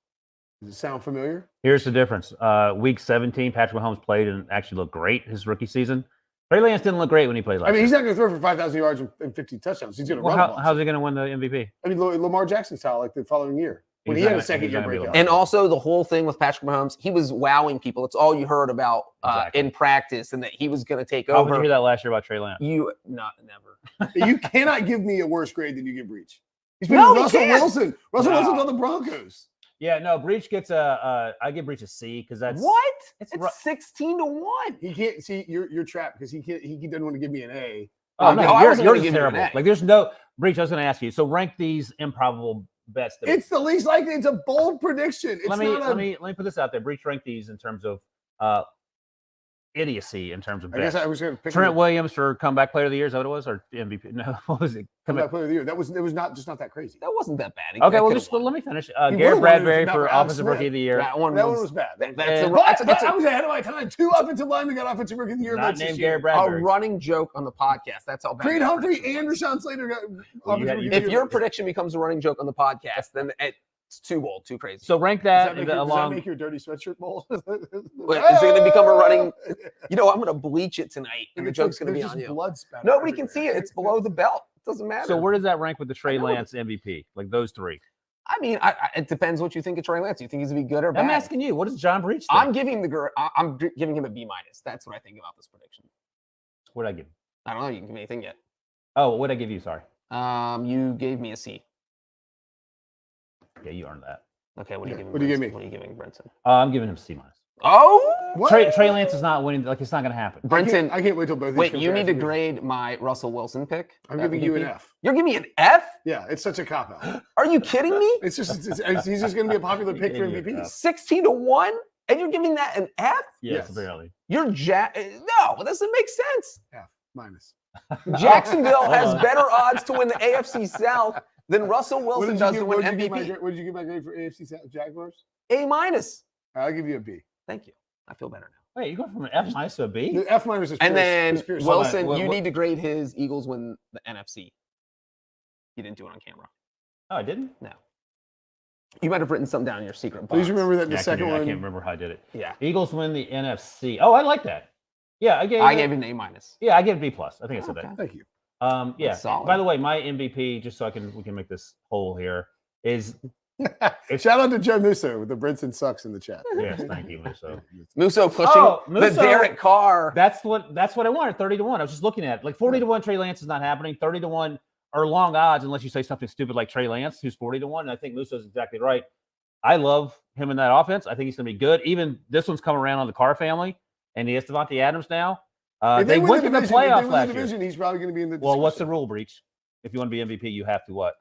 Does it sound familiar? Here's the difference. Week 17, Patrick Mahomes played and actually looked great his rookie season. Trey Lance didn't look great when he played last I mean, he's year. not going to throw for 5,000 yards and 50 touchdowns. He's going to Well, run the ball. how's he going to win the MVP? I mean, Lamar Jackson style, like the following year when He's he had not- a second he's year not gonna be breakout. And also the whole thing with Patrick Mahomes, he was wowing people. It's all you heard about Exactly. in practice, and that he was going to take How would you over. hear that last year about Trey Lance? Never. You cannot give me a worse grade than you give Breach. He's been No, he Russell can't. Wilson. Russell No. Wilson's on the Broncos. Yeah, no, Breach gets I give Breach a C because that's What? It's It's ru- 16-1. He can't see you're trapped because he doesn't want to give me an A. Oh, no, no, I yours, wasn't gonna yours is give you an terrible. A. Like there's no Breach. I was going to ask you. So rank these improbable bets. That It's the least likely. It's a bold prediction. It's let me not a, let me put this out there. Breach rank these in terms of idiocy in terms of I guess bets. I was going to pick Trent him Williams for comeback player of the year. Is that what it was, or MVP? No, what was it? comeback player of the year. It was not that crazy. That wasn't that bad. Okay, That well, could've just won. let me finish. He Garrett would've won it if Bradbury not for for Alex offensive Smith. rookie of the year. That one That was, one was bad. that's And- a, that's, But I was ahead of my time. 2 offensive linemen got offensive rookie of the year. Not votes this named year. Garrett Bradbury. a running joke on the podcast. That's how bad. Creed that Humphrey prediction and was. Rashawn Slater got Well, offensive rookie of the If year your votes. prediction becomes a running joke on the podcast, then It's too bold, too crazy. So rank Does that, that along. make your dirty sweatshirt bowl? Wait, is it going to become a running? You know, I'm going to bleach it tonight, and the joke's going to be on you. Blood spatter Nobody can everywhere. see it. It's below the belt. It doesn't matter. So where does that rank with the Trey I know. Lance MVP? Like those three? I mean, it depends what you think of Trey Lance. You think he's going to be good or bad? I'm asking you. What does John Breech think? I'm giving giving him a B-. That's what I think about this prediction. What'd I give you? I don't know. You can give me anything yet. Oh, what'd I give you? Sorry. You gave me a C. Yeah, you earned that. Okay, what are you giving? What do you give me? What are you giving Brinson? I'm giving him C-. Oh, What? Trey Lance is not winning. Like, it's not going to happen. Brinson. I can't wait till both. Wait, you need to grade my Russell Wilson pick. I'm giving you an MVP? F. You're giving me an F? Yeah, it's such a cop out. Are you kidding me? He's just going to be a popular pick for You're getting MVP. 16-1, and you're giving that an F? Yes, Yes. barely. You're no, that doesn't make sense. F minus. Jacksonville has Hold on. better odds to win the AFC South than Russell Wilson does to win MVP. What did you give my grade for AFC Jaguars? A-. I'll give you a B. Thank you. I feel better now. Wait, you're going from an F- to a B? The F minus is And pure- then is pure- Wilson, What- you what- need to grade his Eagles win the NFC. You didn't do it on camera. Oh, I didn't? No. You might have written something down in your secret box. Please remember that in Yeah, the I second can't one. remember how I did it. Yeah. Eagles win the NFC. Oh, I like that. Yeah, I gave it an A-. Yeah, I gave it B+. I think I said Okay. Thank you. that. Yeah. That's solid. By the way, my MVP, just so we can make this whole here, is Shout out to Joe Musso with the Brinson sucks in the chat. yes, thank you, Musso. Musso pushing Oh, the Musso- Derek Carr. That's what I wanted. 30-1. I was just looking at it. Like 40-1, Trey Lance is not happening. 30-1 are long odds unless you say something stupid like Trey Lance, who's 40-1. And I think Musso's exactly right. I love him in that offense. I think he's going to be good. Even this one's coming around on the Carr family, and he has Devontae Adams now. If They win went to the division- if they playoff win last the year. division, he's probably going to be in the Well, what's the discussion. rule, Breech? If you want to be MVP, you have to what?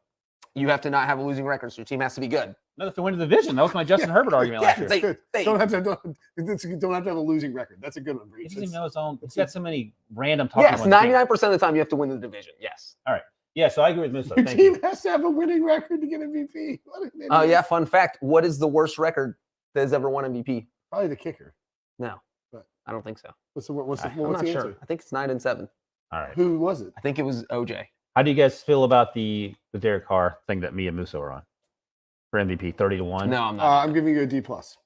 You have to not have a losing record, so your team has to be good. No, to win the division. That was my Justin Herbert argument last year. they- Good. they- Don't have to have a losing record. That's a good one, He Breach. doesn't even know his own. He's got so many random talking Yes, points. 99% of the time you have to win the division. Yes. Yeah, so I agree with Musso. Your Thank you. team has to have a winning record to get MVP. What an Oh, idiot. yeah. Fun fact. What is the worst record that has ever won MVP? Probably the kicker. No, But- I don't think so. What's the I'm not sure. answer? I think it's 9-7. All right. Who was it? I think it was OJ. How do you guys feel about the Derek Carr thing that me and Musso are on for MVP? 30-1. No, I'm not. I'm giving you a D plus.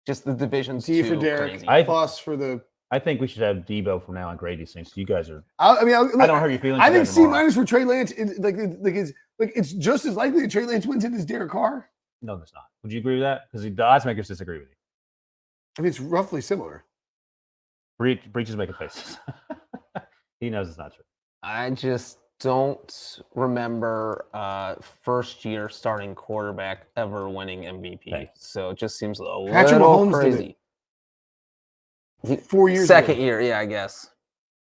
Just the division's D too for Derek. crazy. Plus for the. I think we should have Debo from now on grade these things. You guys are. I mean, I don't hurt your feelings. I you think guys are C moron. minus for Trey Lance. It's just as likely that Trey Lance wins it as Derek Carr. No, there's not. Would you agree with that? Because the odds makers disagree with you. I mean, it's roughly similar. Breach is making faces. He knows it's not true. I just don't remember first year starting quarterback ever winning MVP. Thanks. So it just seems a Patrick little Mahomes did crazy. 4 years Second ago. year, yeah, I guess.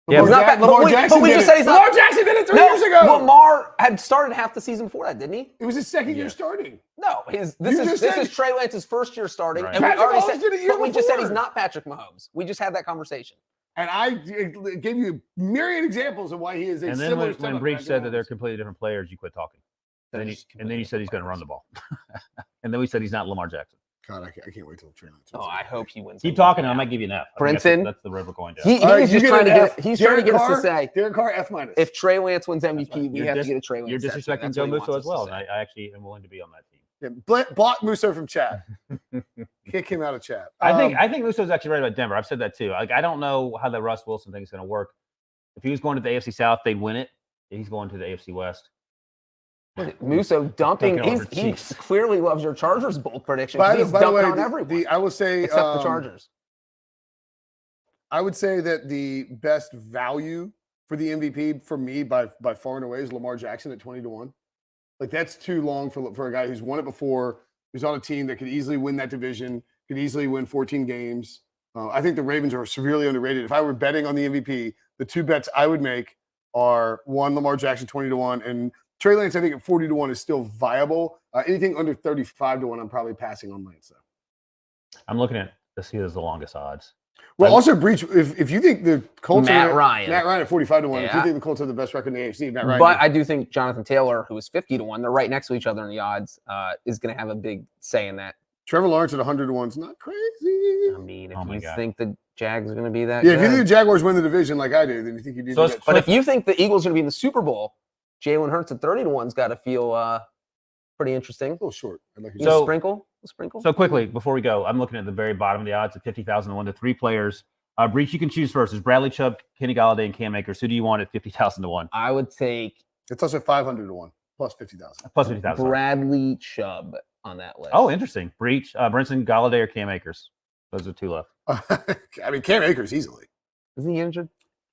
Yeah, Lamar, He's not Jack- that- Lamar but Jackson we did just it. said he's not- Lamar Jackson did it 3 years ago. Lamar had started half the season before that, didn't he? It was his second year Yes. starting. No, You this just said- is Trey Lance's first year starting, Right. and we Patrick already Mahomes said, did it a year but we just said he's before. not Patrick Mahomes. We just had that conversation. And I gave you myriad examples of why he is a And then similar. when Breach said that they're completely different players, you quit talking. And then you said he's going to run the ball. And then we said he's not Lamar Jackson. God, I can't wait till Trey Lance. Oh, I hope he wins. Keep MVP talking, and I now. might give you an F. I think Brinson? that's the river going down. He's All right, just you get trying to an get. F. He's trying to get us to Derek say Derek Carr F minus. if Trey Lance wins MVP, we You're have to dis- get a Trey Lance. You're statue. disrespecting That's Joe what he Musso wants as us to well, say. and I actually am willing to be on that team. Block Musso from chat. Kick him out of chat. I think Musso's actually right about Denver. I've said that too. Like, I don't know how the Russ Wilson thing is going to work. If he was going to the AFC South, they'd win it. He's going to the AFC West. Musso dunking. Dunking over He Chiefs. clearly loves your Chargers bold prediction. By He's the dunking way, on everyone I will say except the Chargers. I would say that the best value for the MVP for me by far and away is Lamar Jackson at 20-1. Like, that's too long for a guy who's won it before, who's on a team that could easily win that division, could easily win 14 games. I think the Ravens are severely underrated. If I were betting on the MVP, the two bets I would make are one, Lamar Jackson 20-1, and Trey Lance, I think at 40-1 is still viable. Anything under 35-1, I'm probably passing on Lance though. I'm looking at this. He has the longest odds. Well, also, Breach, if you think the Colts Matt are Ryan at 45-1, if you Yeah. think the Colts are the best record in the AFC, Matt Ryan. But I do think Jonathan Taylor, who is 50-1, they're right next to each other in the odds, is going to have a big say in that. Trevor Lawrence at 100-1 is not crazy. I mean, if Oh my you God. think the Jags are going to be that Yeah, if you good. think the Jaguars win the division like I do, then you think you do. So that. it's- But if you think the Eagles are going to be in the Super Bowl, Jalen Hurts at 30-1's got to feel Pretty interesting. A little short. I'd like You So- sprinkle? Sprinkle? So quickly, before we go, I'm looking at the very bottom of the odds at 50,000 to 1 to 3 players. Breach, you can choose first. Is Bradley Chubb, Kenny Galladay, and Cam Akers. Who do you want at 50,000 to 1? I would take It's also 500 to 1 plus 50,000. Plus 50,000. Bradley Chubb on that list. Oh, interesting. Breach, Brinson, Galladay, or Cam Akers. Those are 2 left. I mean, Cam Akers easily. Isn't he injured?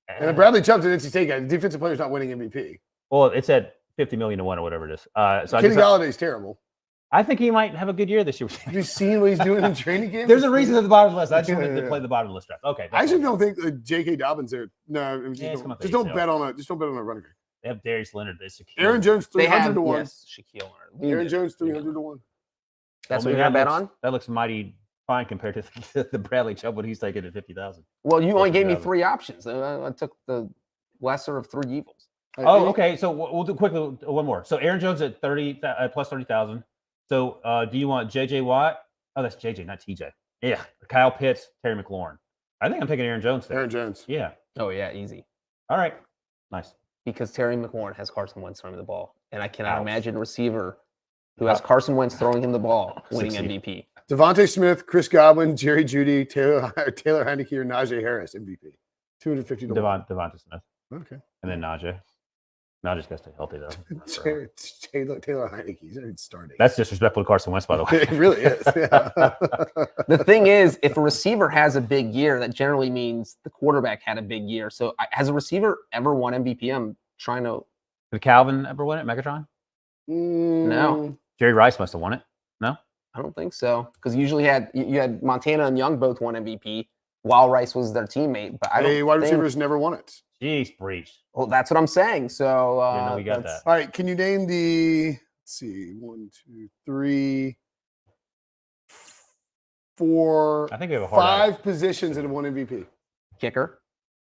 And then Bradley Chubb's an NC State guy. The defensive player's not winning MVP. Well, it's at 50 million to 1 or whatever it is. So Kenny Galladay's terrible. I think he might have a good year this year. Have you seen what he's doing in training camp? There's a reason at the bottom of the list. I just Yeah, wanted to yeah. play the bottom of the list draft. Okay. I actually don't think J.K. Dobbins there. No, Yeah, it's come up just to don't ACL. bet on a running back. They have Darius Leonard. They secure. Aaron Jones They 300 have, to 1. yes, Shaquille Leonard. Aaron Jones 300 to 1. That's Well, what you're going to bet looks- on? That looks mighty fine compared to the Bradley Chubb, what he's taking at 50,000. Well, you only gave me 50,000. 3 options. I took the lesser of 3 evils. Oh, okay. So we'll do quickly one more. So Aaron Jones at 30 plus 30,000. So do you want JJ Watt? Oh, that's JJ, not TJ. Yeah, Kyle Pitts, Terry McLaurin. I think I'm taking Aaron Jones there. Aaron Jones. Yeah. Oh, yeah, easy. All right. Nice. Because Terry McLaurin has Carson Wentz throwing the ball. And I cannot Ouch. imagine a receiver who has Carson Wentz throwing him the ball winning Succeed. MVP. Devontae Smith, Chris Godwin, Jerry Jeudy, Taylor Heineke, or Najee Harris MVP. 250 to 1. Devonta Smith. Okay. And then Najee. Najee's got to stay healthy, though. Taylor Heineke. He's not even starting. That's disrespectful to Carson Wentz, by the way. It really is. Yeah. The thing is, if a receiver has a big year, that generally means the quarterback had a big year. So has a receiver ever won MVP? I'm trying to. Did Calvin ever win it, Megatron? No. Jerry Rice must have won it. No? I don't think so. Because usually you had Montana and Young both won MVP while Rice was their teammate. But I don't Hey, wide think- receivers never won it. Jeez, Breach. Well, that's what I'm saying. So Yeah, no, we got that's- that. All right. Can you name the, let's see, 1, 2, 3, 4, I think we have a hard 5 positions that have won MVP? Kicker,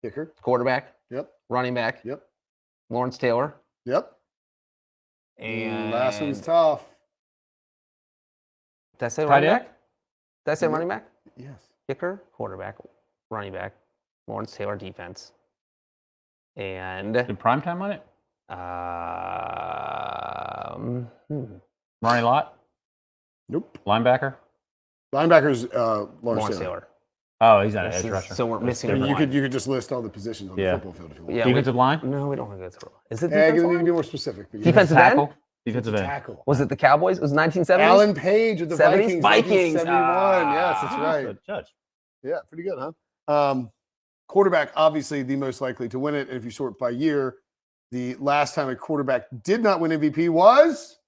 Kicker. quarterback, Yep. running back, Yep. Lawrence Taylor, Yep. and Last one's tough. did I say Tight running end? back? Did I say Mhm. running back? Yes. Kicker, quarterback, running back, Lawrence Taylor defense, and Did primetime on it? Ronnie Lott, Nope. linebacker. Linebackers, Lawrence Lawrence Taylor. Taylor. Oh, he's not an This edge is- rusher. so we're missing I mean, one. you could just list all the positions on Yeah. the football field if you want. Yeah, we- Defensive line? No, we don't want to go through. Is it Yeah, defensive you need to line? be more specific. but yeah. Defensive end? Tackle? Defensive end. Tackle. Was it the Cowboys? It was 1970s? Alan Page with the 70s? Vikings. Vikings. 1971. Yes, that's Ah. right. Good judge. Yeah, pretty good, huh? Quarterback, obviously the most likely to win it. And if you sort by year, the last time a quarterback did not win MVP was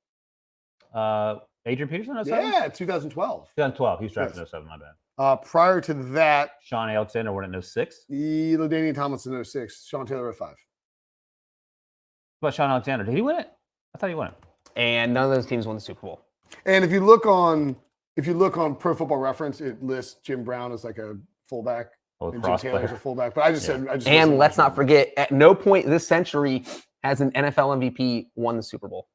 Adrian Peterson? 07? 2012. 2012. He was drafted Yes. in 07, my bad. Prior to that, Sean Alexander won it in 06. LaDainian Tomlinson 06, Sean Taylor 05. What about Sean Alexander? Did he win it? I thought he won it. And none of those teams won the Super Bowl. And if you look on Pro Football Reference, it lists Jim Brown as like a fullback Oh, and Jim cross Taylor as a player. fullback. But I just Yeah. said, And let's not forget, at no point this century has an NFL MVP won the Super Bowl.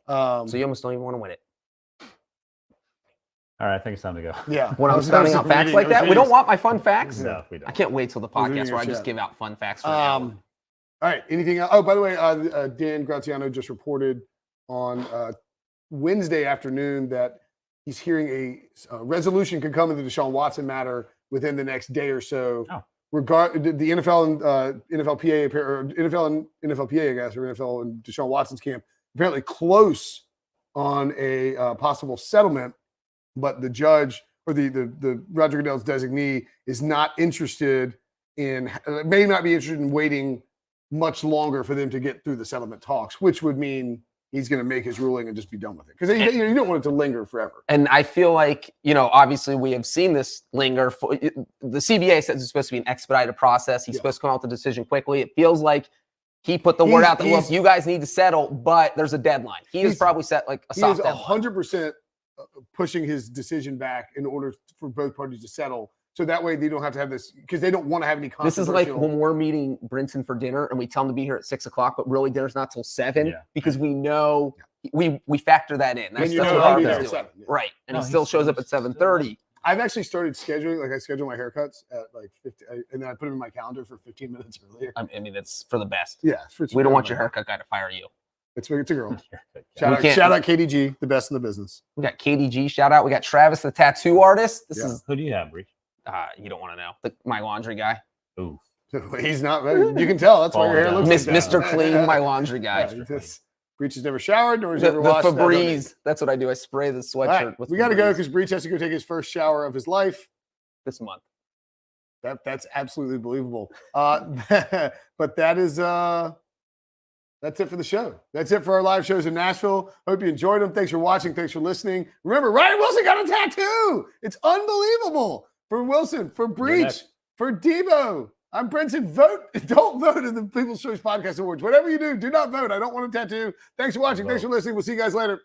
So you almost don't even want to win it. All right, I think it's time to go. Yeah. When I I'm was spouting out facts reading- like I was that, we reading- don't want my fun facts. No, we I don't. can't wait till the I was reading podcast your where I just chat. give out fun facts for an hour. All right. Anything else? Oh, by the way, Dan Graziano just reported on Wednesday afternoon that he's hearing a resolution could come into the Deshaun Watson matter within the next day or so. Oh. The NFL and NFLPA or NFL and NFLPA, I guess, or NFL and Deshaun Watson's camp apparently close on a possible settlement, but the judge or the Roger Goodell's designee is not interested in, may not be interested in waiting much longer for them to get through the settlement talks, which would mean he's going to make his ruling and just be done with it. Because you don't want it to linger forever. And I feel like, obviously we have seen this linger. The CBA says it's supposed to be an expedited process. He's supposed to come out with the decision quickly. It feels like he put the word out that, look, you guys need to settle, but there's a deadline. He has probably set like a He soft is deadline. 100% pushing his decision back in order for both parties to settle. So that way they don't have to have this, because they don't want to have any This is like controversial. when we're meeting Brinson for dinner and we tell him to be here at 6:00, but really dinner's not till 7 Yeah. because we know we factor that in. When That's, you that's know what he'll our be is there doing. at 7, yeah. Right. And No, he still he's- shows up at he's still 7:30. I've actually started scheduling, like I schedule my haircuts at like 50, and then I put them in my calendar for 15 minutes earlier. I mean, it's for the best. Yeah. We don't want your haircut guy to fire you. It's a girl. We Shout can't- out KDG, the best in the business. We got KDG, shout out. We got Travis, the tattoo artist. This Yeah. is, Who do you have, Breech? you don't want to know. My laundry guy. Ooh. He's not. You can tell. That's why your hair Falling looks down. like that. Mr. Clean, my laundry guy. Breech has never showered nor has The ever washed. that Febreze. That's what I do. I spray the All sweatshirt right, with we got to go Febreze because Breech has to go take his first shower of his life. this month. That's absolutely believable. But that is that's it for the show. That's it for our live shows in Nashville. Hope you enjoyed them. Thanks for watching. Thanks for listening. Remember, Ryan Wilson got a tattoo. It's unbelievable. For Wilson, for Breech, next. for Debo. I'm Brinson. Vote. Don't vote in the People's Choice Podcast Awards. Whatever you do not vote. I don't want a tattoo. Thanks for watching. Thanks for listening. We'll see you guys later.